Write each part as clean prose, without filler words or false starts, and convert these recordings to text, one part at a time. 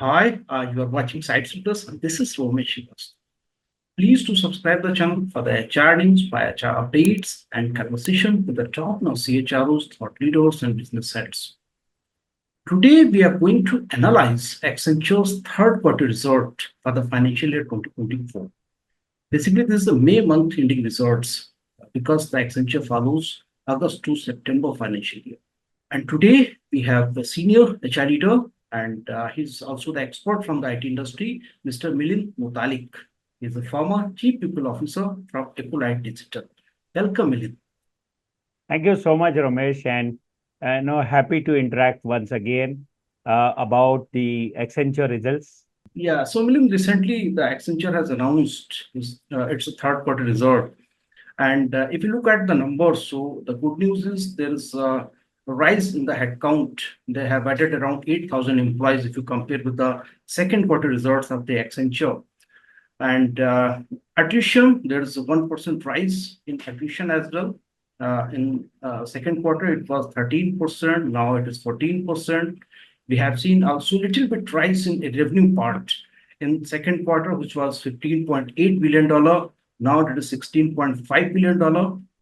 Hi, you are watching SightsIn and this is Romesh. Please to subscribe the channel for the HR news, by HR updates, and conversation with the top-notch CHROs, thought leaders, and business heads. Today, we are going to analyze Accenture's third quarter result for the financial year 2024. Basically, this is the May month ending results because the Accenture follows August to September financial year. And today we have the senior HR leader, and he's also the expert from the IT industry, Mr. Milind Mutalik. He's a former Chief People Officer from Accolite Digital. Welcome, Milind. Thank you so much, Ramesh, and happy to interact once again about the Accenture results. Yeah, so Milind, recently the Accenture has announced its third quarter result. And if you look at the numbers, so the good news is there is a rise in the headcount. They have added around 8,000 employees if you compare with the second quarter results of the Accenture. And attrition, there is a 1% rise in attrition as well. In second quarter, it was 13%. Now it is 14%. We have seen also a little bit rise in the revenue part. In second quarter, which was $15.8 billion, now it is $16.5 billion.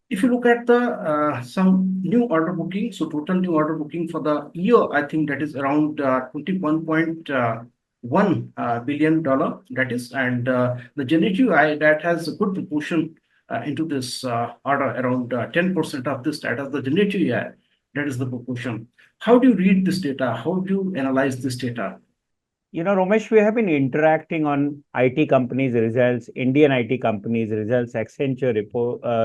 If you look at the some new order booking, so total new order booking for the year, I think that is around $21.1 billion. That is, and the generative AI that has a good proportion into this order, around 10% of this that is the generative AI. That is the proportion. How do you read this data? How do you analyze this data? Ramesh, we have been interacting on IT companies' results, Indian IT companies' results, Accenture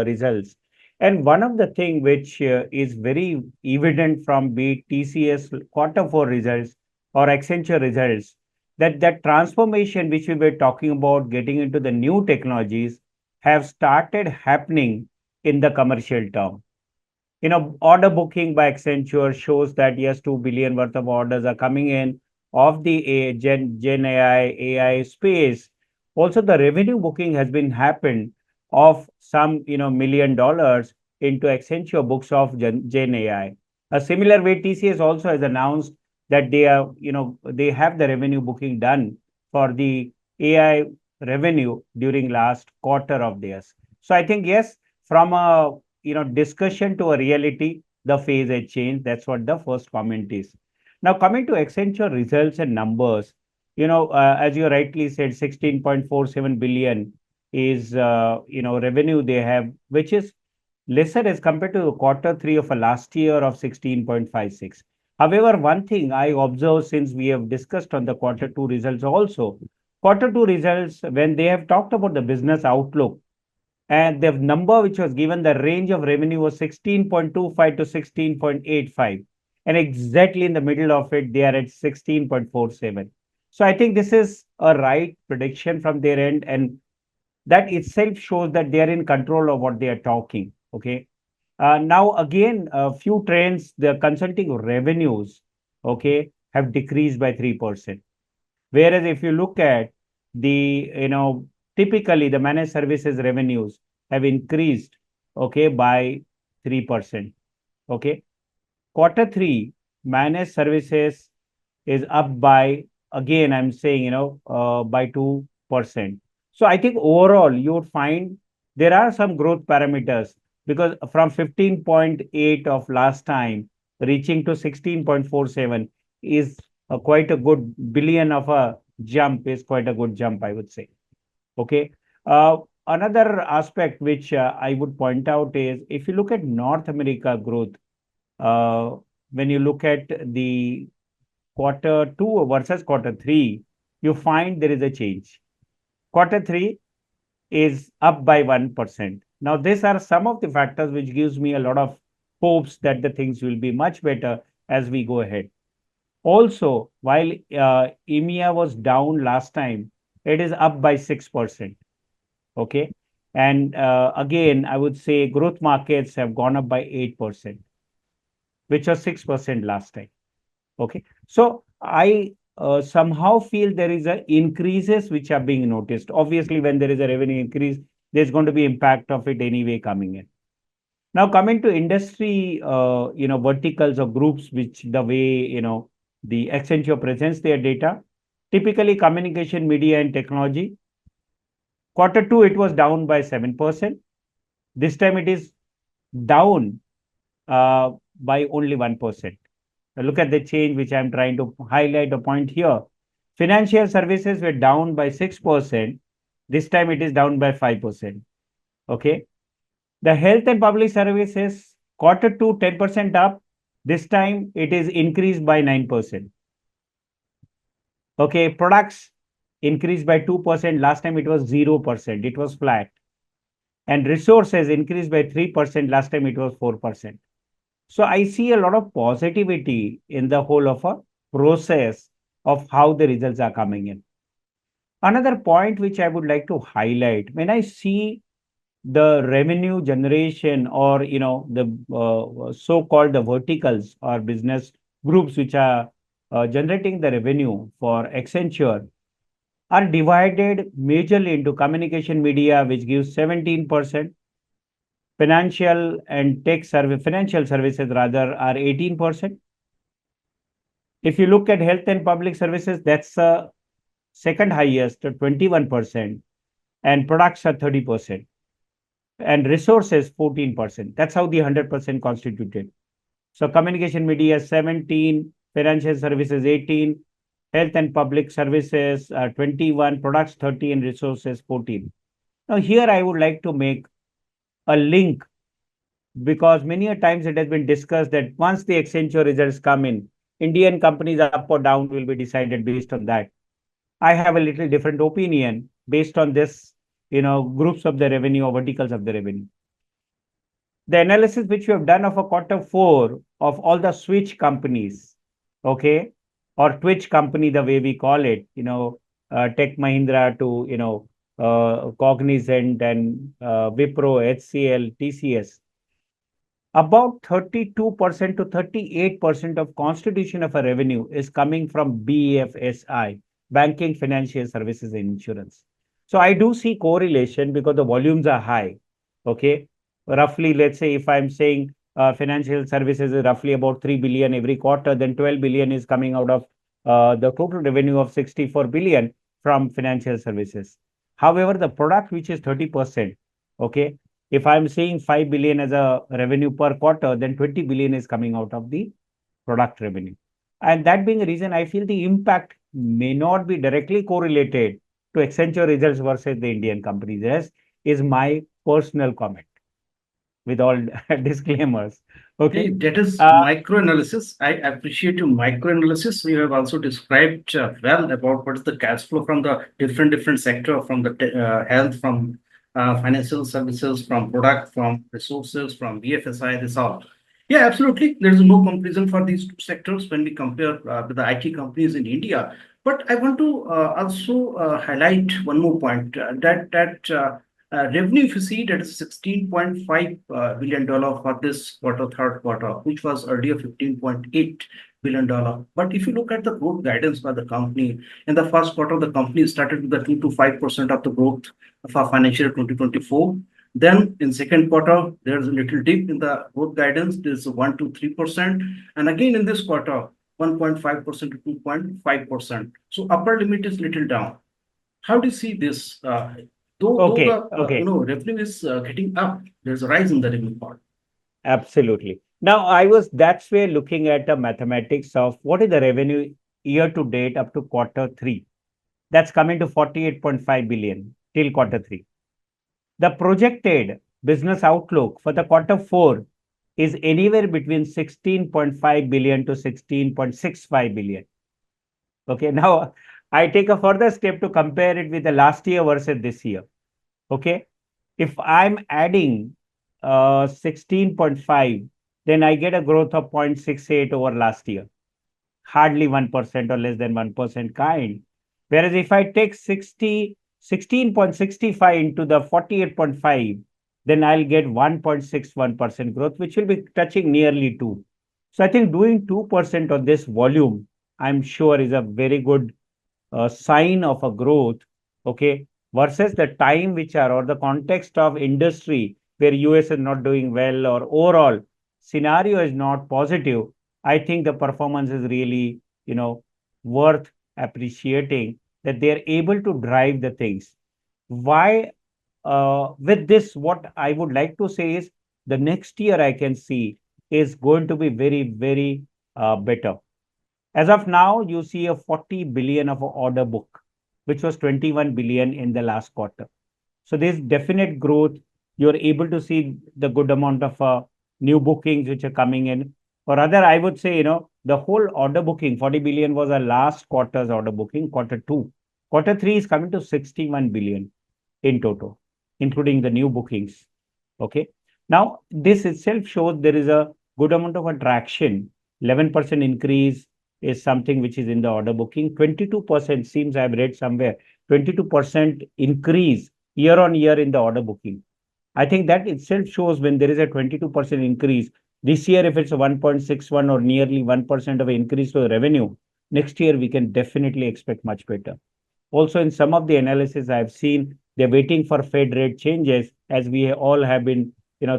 results. And one of the things which is very evident from be it TCS quarter four results or Accenture results, that transformation which we were talking about getting into the new technologies have started happening in the commercial term. Order booking by Accenture shows that yes, 2 billion worth of orders are coming in of the Gen AI space. Also, the revenue booking has been happened of some $1 million into Accenture books of Gen AI. A similar way, TCS also has announced that they have the revenue booking done for the AI revenue during last quarter of theirs. So I think yes, from a discussion to a reality, the phase has changed. That's what the first comment is. Now, coming to Accenture results and numbers, as you rightly said, 16.47 billion is, revenue they have, which is lesser as compared to quarter three of last year of 16.56. However, one thing I observed since we have discussed on the quarter two results also, quarter two results, when they have talked about the business outlook, and the number which was given, the range of revenue was 16.25 to 16.85. And exactly in the middle of it, they are at 16.47. So I think this is a right prediction from their end. And that itself shows that they are in control of what they are talking. Okay. Now, again, a few trends, the consulting revenues, okay, have decreased by 3%. Whereas if you look at the, typically the managed services revenues have increased, okay, by 3%. Okay. Quarter three, managed services is up by, again, I'm saying, by 2%. So I think overall, you would find there are some growth parameters because from 15.8 of last time, reaching to 16.47 is quite a good billion of a jump, is quite a good jump, I would say. Okay. Another aspect which I would point out is if you look at North America growth, when you look at the quarter two versus quarter three, you find there is a change. Quarter three is up by 1%. Now, these are some of the factors which gives me a lot of hopes that the things will be much better as we go ahead. Also, while EMEA was down last time, it is up by 6%. Okay. And again, I would say growth markets have gone up by 8%, which was 6% last time. Okay. So I somehow feel there is a increases which are being noticed. Obviously, when there is a revenue increase, there's going to be impact of it anyway coming in. Now, coming to industry, verticals or groups, which the way, the Accenture presents their data. Typically, communication, media, and technology. Quarter two, it was down by 7%. This time it is down by only 1%. Look at the change which I'm trying to highlight a point here. Financial services were down by 6%. This time it is down by 5%. Okay. The health and public services, quarter two, 10% up. This time it is increased by 9%. Okay. Products increased by 2%. Last time it was 0%. It was flat. And resources increased by 3%. Last time it was 4%. So I see a lot of positivity in the whole of a process of how the results are coming in. Another point which I would like to highlight, when I see the revenue generation or the so-called the verticals or business groups which are generating the revenue for Accenture are divided majorly into communication media, which gives 17%, financial services rather are 18%. If you look at health and public services, that's second highest at 21%, and products are 30%, and resources 14%. That's how the 100% constituted. So communication media 17, financial services 18, health and public services 21, products 30, and resources 14. Now here I would like to make a link, because many a times it has been discussed that once the Accenture results come in, Indian companies up or down will be decided based on that. I have a little different opinion based on this, groups of the revenue or verticals of the revenue. The analysis which we have done of a quarter four of all the switch companies, okay, or Twitch company, the way we call it, Tech Mahindra to, Cognizant and Wipro, HCL, TCS. About 32% to 38% of constitution of a revenue is coming from BFSI, banking, financial services, and insurance. So I do see correlation because the volumes are high. Okay. Roughly, let's say if I'm saying financial services is roughly about 3 billion every quarter, then 12 billion is coming out of the total revenue of 64 billion from financial services. However, the product which is 30%, okay, if I'm seeing 5 billion as a revenue per quarter, then 20 billion is coming out of the product revenue. And that being the reason, I feel the impact may not be directly correlated to Accenture results versus the Indian companies. Yes, is my personal comment with all disclaimers. Hey, Okay. that is Uh, microanalysis. I appreciate your microanalysis. You have also described well about what is the cash flow from the different sector, from the health, from financial services, from product, from resources, from BFSI. This all. Yeah, absolutely. There is no comparison for these two sectors when we compare with the IT companies in India. But I want to also highlight one more point that revenue, if you see, that is $16.5 billion for this quarter, third quarter, which was earlier $15.8 billion. But if you look at the growth guidance by the company, in the first quarter, the company started with the 2 to 5% of the growth for financial year 2024. Then in second quarter, there's a little dip in the growth guidance. There's 1 to 3%. And again in this quarter, 1.5% to 2.5%. So upper limit is little down. How do you see this? Though okay. the Okay. revenue is getting up, there's a rise in the revenue part. Absolutely. Now, that's where looking at the mathematics of what is the revenue year to date up to quarter three. That's coming to 48.5 billion till quarter three. The projected business outlook for the quarter four is anywhere between 16.5 billion to 16.65 billion. Okay. Now, I take a further step to compare it with the last year versus this year. Okay. If I'm adding 16.5, then I get a growth of 0.68 over last year, hardly 1% or less than 1% kind. Whereas if I take 16.65 into the 48.5, then I'll get 1.61% growth, which will be touching nearly 2. So I think doing 2% on this volume, I'm sure is a very good sign of a growth, okay, versus the time which are or the context of industry where US is not doing well or overall scenario is not positive. I think the performance is really, worth appreciating that they are able to drive the things. Why? With this, what I would like to say is the next year I can see is going to be very, very better. As of now, you see a 40 billion of a order book, which was 21 billion in the last quarter. So there's definite growth. You're able to see the good amount of new bookings which are coming in. Or rather, I would say, the whole order booking, 40 billion was a last quarter's order booking, quarter two. Quarter three is coming to 61 billion in total, including the new bookings. Okay. Now, this itself shows there is a good amount of attraction. 11% increase is something which is in the order booking. 22% seems I've read somewhere, 22% increase year on year in the order booking. I think that itself shows when there is a 22% increase. This year, if it's a 1.61 or nearly 1% of an increase to the revenue, next year we can definitely expect much better. Also, in some of the analysis I've seen, they're waiting for Fed rate changes, as we all have been,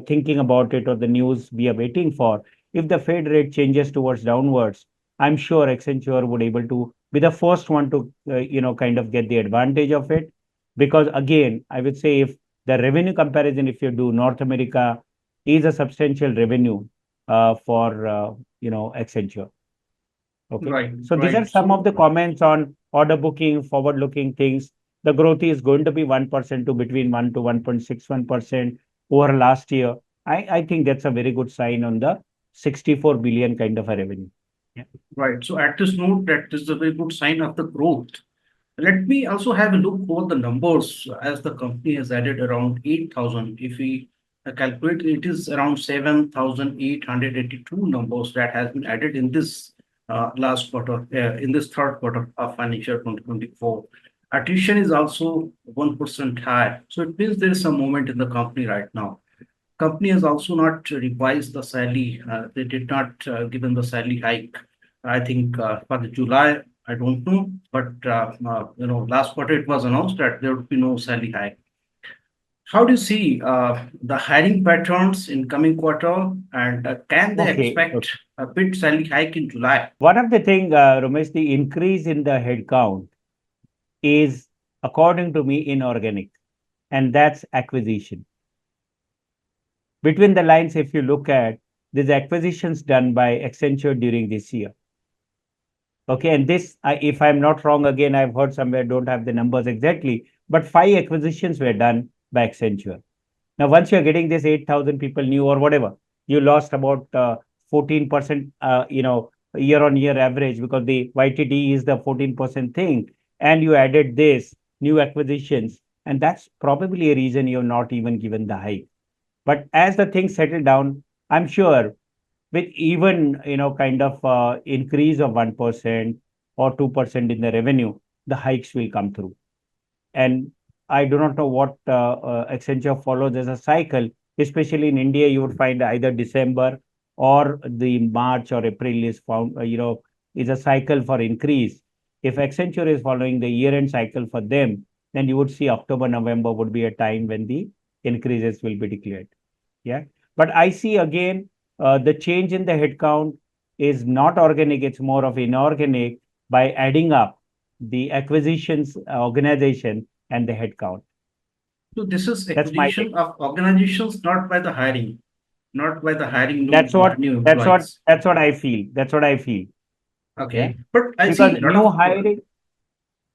thinking about it, or the news we are waiting for. If the Fed rate changes towards downwards, I'm sure Accenture would able to be the first one to, kind of get the advantage of it. Because again, I would say if the revenue comparison, if you do North America, is a substantial revenue for, Accenture. Okay. Right, So these are right. some of So the comments on order booking, forward-looking things. The growth is going to be 1% to between 1 to 1.61% over last year. I think that's a very good sign on the 64 billion kind of a revenue. Yeah. right. So at this note, that is a very good sign of the growth. Let me also have a look over the numbers as the company has added around 8,000. If we calculate, it is around 7,882 numbers that has been added in this last quarter, in this third quarter of financial 2024. Attrition is also 1% high. So it means there is some movement in the company right now. Company has also not revised the salary. They did not given the salary hike. I think for the July, I don't know, but last quarter it was announced that there would be no salary hike. How do you see the hiring patterns in coming quarter, and can they Okay. expect a bit salary hike in July? One of the thing, Ramesh, the increase in the headcount is, according to me, inorganic, and that's acquisition. Between the lines, if you look at these acquisitions done by Accenture during this year. Okay, and this, if I'm not wrong, again, I've heard somewhere, don't have the numbers exactly, but 5 acquisitions were done by Accenture. Now, once you're getting this 8,000 people new or whatever, you lost about 14%, year on year average, because the YTD is the 14% thing, and you added this new acquisitions, and that's probably a reason you're not even given the hike. But as the things settle down, I'm sure with even, kind of increase of 1% or 2% in the revenue, the hikes will come through. And I do not know what Accenture follows as a cycle, especially in India. You would find either December or the March or April is found, is a cycle for increase. If Accenture is following the year-end cycle for them, then you would see October, November would be a time when the increases will be declared. Yeah. But I see again, the change in the headcount is not organic, it's more of inorganic by adding up the acquisitions organization and the headcount. So this is That's my take. acquisition of organizations, not by the hiring, not by the hiring That's what new that's what employees. that's what I feel. That's what I feel. Yeah. Okay, but I Because see a lot new of hiring,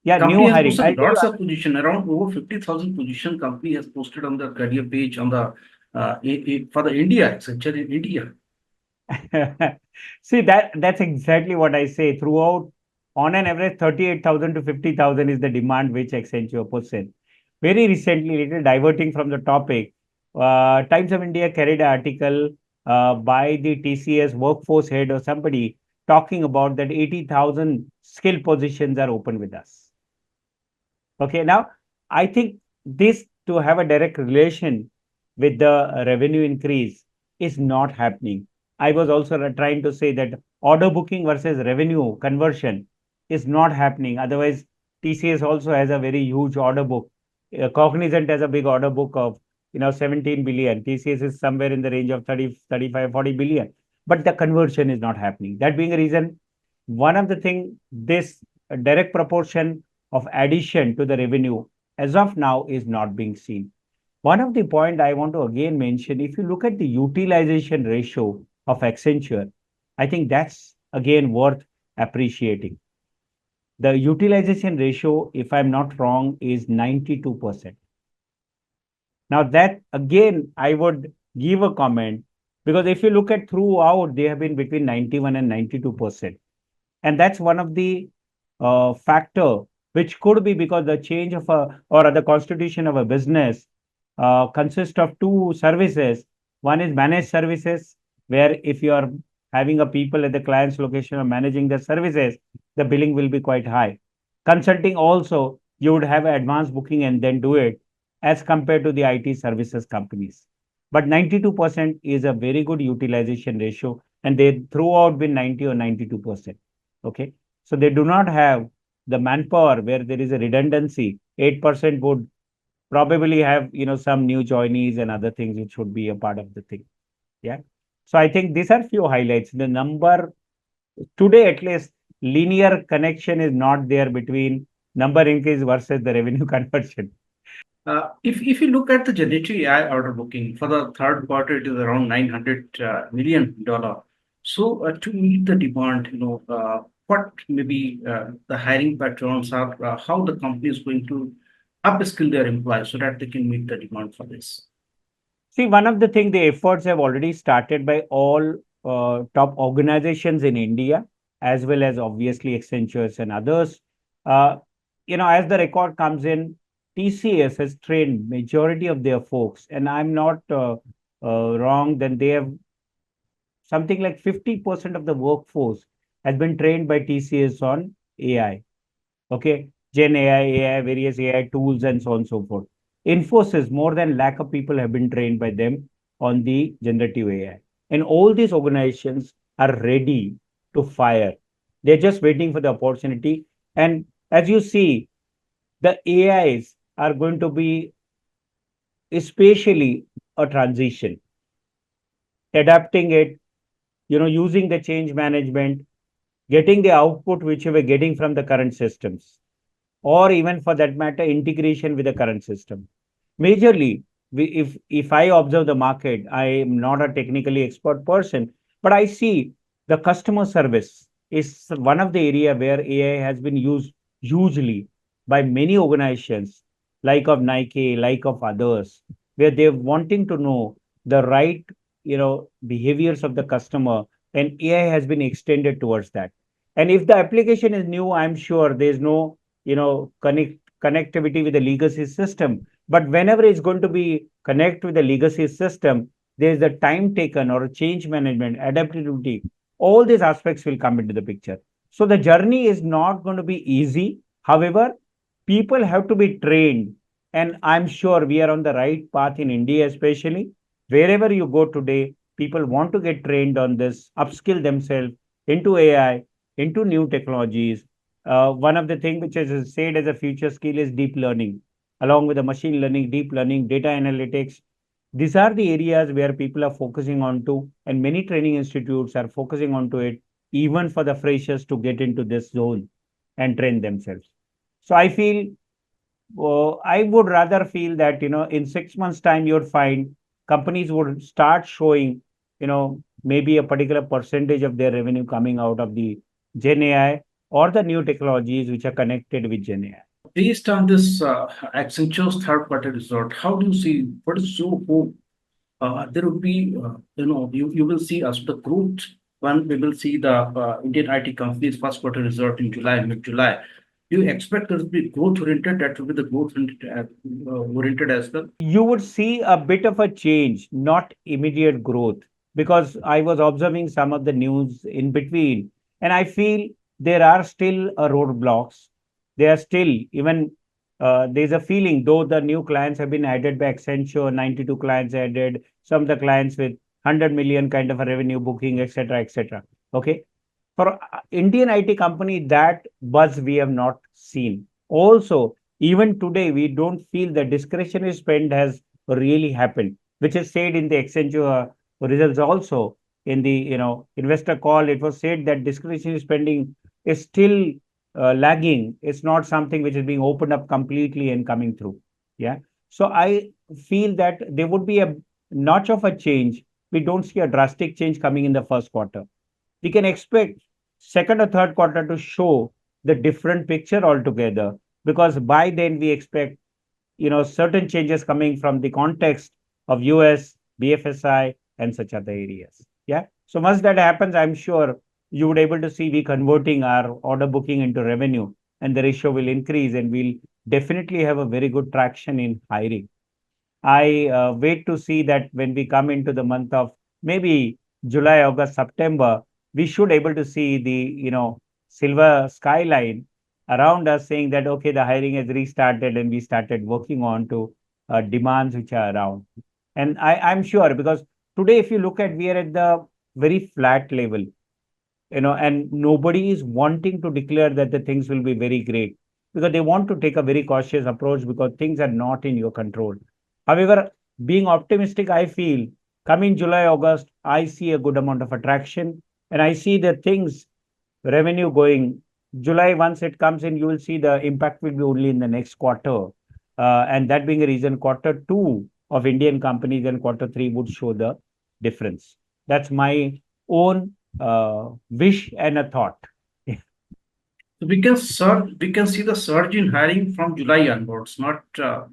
yeah, company new has hiring. posted I'll tell lots of position, around over 50,000 position company has posted on the career page on the for the India, Accenture in India. you. See, that's exactly what I say. Throughout, on an average, 38,000 to 50,000 is the demand which Accenture puts in. Very recently, little diverting from the topic, Times of India carried an article by the TCS workforce head or somebody talking about that 80,000 skill positions are open with us. Okay, now I think this to have a direct relation with the revenue increase is not happening. I was also trying to say that order booking versus revenue conversion is not happening. Otherwise, TCS also has a very huge order book. Cognizant has a big order book of 17 billion. TCS is somewhere in the range of 30, 35, 40 billion. But the conversion is not happening. That being a reason, one of the thing this direct proportion of addition to the revenue as of now is not being seen. One of the point I want to again mention, if you look at the utilization ratio of Accenture, I think that's again worth appreciating. The utilization ratio, if I'm not wrong, is 92%. Now that again, I would give a comment because if you look at throughout, they have been between 91 and 92%. And that's one of the factor which could be because the change of a or the constitution of a business consists of two services. One is managed services, where if you are having a people at the client's location or managing the services, the billing will be quite high. Consulting also, you would have advanced booking and then do it as compared to the IT services companies. But 92% is a very good utilization ratio, and they throughout been 90 or 92%. Okay. So they do not have the manpower where there is a redundancy. 8% would probably have, some new joinees and other things which would be a part of the thing. Yeah. So I think these are few highlights. The number today, at least, linear connection is not there between number increase versus the revenue conversion. If you look at the generative AI order booking for the third quarter, it is around $900 million. So to meet the demand, what maybe the hiring patterns are, how the company is going to upskill their employees so that they can meet the demand for this. See, one of the things, the efforts have already started by all top organizations in India, as well as obviously Accentures and others. Uh, as the record comes in, TCS has trained majority of their folks, and I'm not wrong, then they have something like 50% of the workforce has been trained by TCS on AI. Okay, Gen AI, various AI tools, and so on and so forth. Infosys, more than lakh of people have been trained by them on the generative AI. And all these organizations are ready to fire. They're just waiting for the opportunity. And as you see, the AIs are going to be especially a transition, adapting it, using the change management, getting the output which you were getting from the current systems, or even for that matter, integration with the current system. Majorly, if I observe the market, I am not a technically expert person, but I see the customer service is one of the area where AI has been used hugely by many organizations, like of Nike, like of others, where they're wanting to know the right, behaviors of the customer, and AI has been extended towards that. And if the application is new, I'm sure there's no, connectivity with the legacy system. But whenever it's going to be connect with the legacy system, there's the time taken or change management, adaptability. All these aspects will come into the picture. So the journey is not going to be easy. However, people have to be trained. And I'm sure we are on the right path in India, especially. Wherever you go today, people want to get trained on this, upskill themselves into AI, into new technologies. One of the things which is said as a future skill is deep learning, along with the machine learning, deep learning, data analytics. These are the areas where people are focusing on to, and many training institutes are focusing on to it, even for the freshers to get into this zone and train themselves. So I feel, I would rather feel that, in 6 months' time, you'd find companies would start showing, maybe a particular percentage of their revenue coming out of the Gen AI or the new technologies which are connected with Gen AI. Based on this Accenture's third quarter result, how do you see what is your hope? There will be, you will see as the growth. One, we will see the Indian IT companies first quarter result in July, mid-July. Do you expect there to be growth oriented? That will be the growth oriented as well. You would see a bit of a change, not immediate growth, because I was observing some of the news in between, and I feel there are still roadblocks. There are still even there's a feeling though the new clients have been added by Accenture, 92 clients added, some of the clients with 100 million kind of a revenue booking, etc., etc. Okay, for Indian IT company, that buzz we have not seen. Also, even today, we don't feel the discretionary spend has really happened, which is said in the Accenture results also. In the investor call, it was said that discretionary spending is still lagging. It's not something which is being opened up completely and coming through. Yeah. So I feel that there would be a notch of a change. We don't see a drastic change coming in the first quarter. We can expect second or third quarter to show the different picture altogether, because by then we expect certain changes coming from the context of US, BFSI, and such other areas. Yeah. So once that happens, I'm sure you would able to see we converting our order booking into revenue, and the ratio will increase, and we'll definitely have a very good traction in hiring. I wait to see that when we come into the month of maybe July, August, September, we should able to see the silver skyline around us, saying that okay, the hiring has restarted and we started working on to demands which are around. And I'm sure, because today if you look at, we are at the very flat level, and nobody is wanting to declare that the things will be very great, because they want to take a very cautious approach because things are not in your control. However, being optimistic, I feel coming July, August, I see a good amount of attraction, and I see the things revenue going. July, once it comes in, you will see the impact will be only in the next quarter. And that being a reason, quarter two of Indian companies and quarter three would show the difference. That's my own wish and a thought. So we can see the surge in hiring from July onwards, not at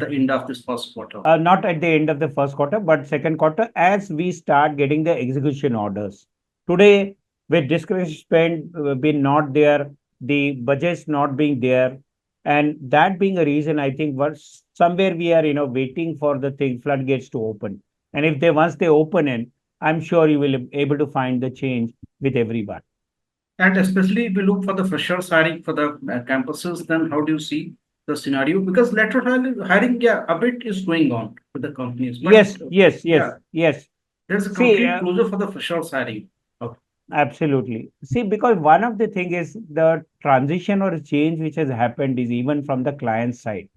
the end of this first quarter. Not at the end of the first quarter, but second quarter, as we start getting the execution orders. Today, with discretionary spend being not there, the budgets not being there, and that being a reason, I think was somewhere we are, waiting for the thing floodgates to open. And if they once they open in, I'm sure you will be able to find the change with everyone. And especially if we look for the freshers hiring for the campuses, then how do you see the scenario? Because hiring, yeah, a bit is going on with the companies, but Yes, yes, yes, yeah, yes. there's a See, complete closure for the freshers hiring. Okay. absolutely. See, because one of the thing is the transition or change which has happened is even from the client side.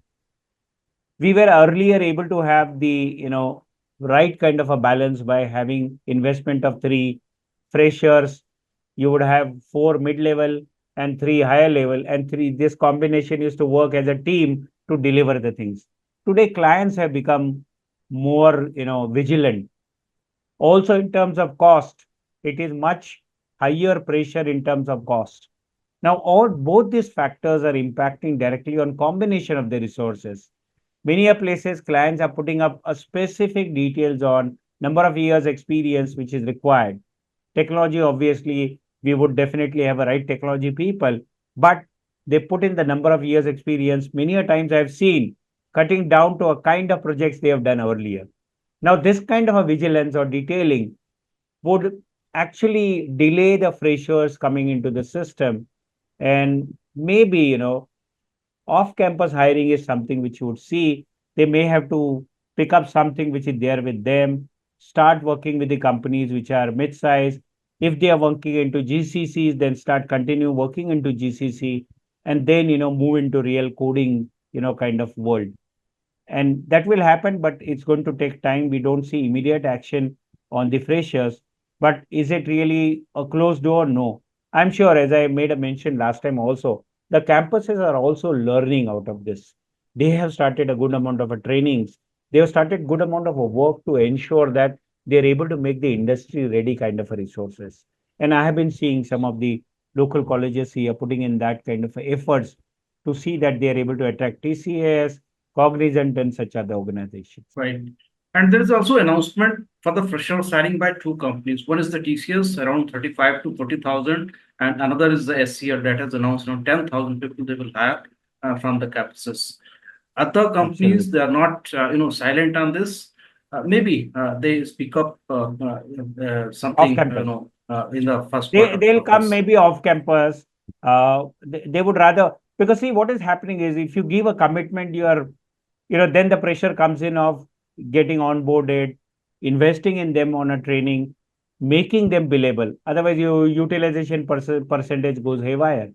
We were earlier able to have the, right kind of a balance by having investment of three freshers. You would have four mid-level and three higher level, and three, this combination used to work as a team to deliver the things. Today, clients have become more, vigilant. Also, in terms of cost, it is much higher pressure in terms of cost. Now, all both these factors are impacting directly on combination of the resources. Many a places, clients are putting up a specific details on number of years experience which is required. Technology, obviously, we would definitely have a right technology people, but they put in the number of years experience. Many a times I've seen cutting down to a kind of projects they have done earlier. Now, this kind of a vigilance or detailing would actually delay the freshers coming into the system. And maybe, off campus hiring is something which you would see. They may have to pick up something which is there with them, start working with the companies which are mid size. If they are working into GCCs, then start continue working into GCC, and then, move into real coding, kind of world. And that will happen, but it's going to take time. We don't see immediate action on the freshers. But is it really a closed door? No. I'm sure, as I made a mention last time also, the campuses are also learning out of this. They have started a good amount of trainings. They have started good amount of work to ensure that they're able to make the industry ready kind of a resources. And I have been seeing some of the local colleges here putting in that kind of efforts to see that they are able to attract TCS, Cognizant, and such other organizations. Right. And there is also announcement for the freshers hiring by two companies. One is the TCS, around 35 to 40,000, and another is the SCL that has announced around 10,000 people they will hire from the campuses. Other companies, Absolutely. they are not, silent on this. Maybe they speak up Off something, campus. in the first They quarter they'll of come this. maybe off campus. They would rather, because see what is happening is if you give a commitment, you are, then the pressure comes in of getting onboarded, investing in them on a training, making them billable. Otherwise, your utilization percentage goes haywire.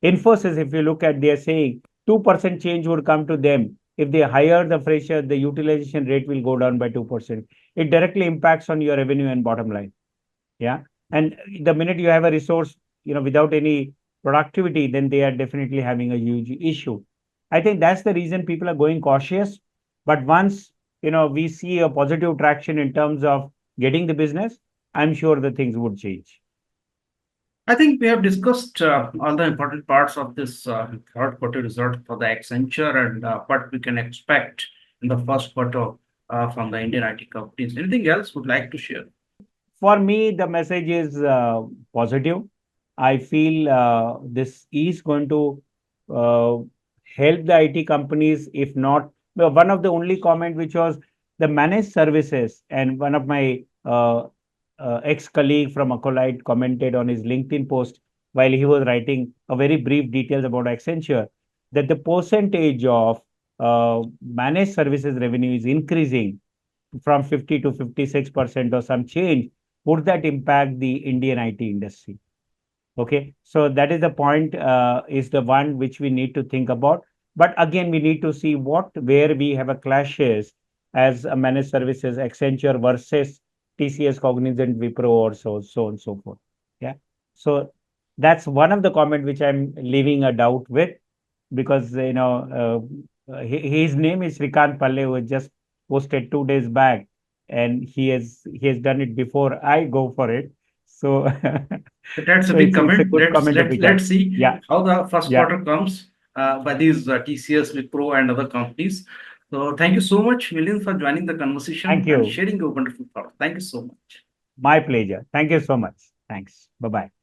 Infosys, if you look at, they're saying 2% change would come to them. If they hire the fresher, the utilization rate will go down by 2%. It directly impacts on your revenue and bottom line. Yeah. And the minute you have a resource without any productivity, then they are definitely having a huge issue. I think that's the reason people are going cautious. But once, we see a positive traction in terms of getting the business, I'm sure the things would change. I think we have discussed all the important parts of this third quarter result for the Accenture and what we can expect in the first quarter from the Indian IT companies. Anything else would like to share? For me, the message is positive. I feel this is going to uh, help the IT companies, if not. Well, one of the only comment which was the managed services, and one of my ex-colleague from Accolite commented on his LinkedIn post while he was writing a very brief details about Accenture, that the percentage of managed services revenue is increasing from 50 to 56% or some change. Would that impact the Indian IT industry? Okay, so that is the point, is the one which we need to think about. But again, we need to see where we have a clashes as a managed services, Accenture versus TCS, Cognizant, Wipro, or so and so forth. Yeah, so that's one of the comment which I'm leaving a doubt with, because his name is Srikant Palle, who just posted 2 days back, and he has done it before I go for it. So That's a so big it's a comment. good comment to pick up. Let's see Yeah, how the first yeah. quarter comes by these TCS, Wipro, and other companies. So thank you so much, Milind, for joining the conversation Thank and you. sharing your wonderful thoughts. Thank you so much. My pleasure. Thank you so much. Thanks. Bye bye.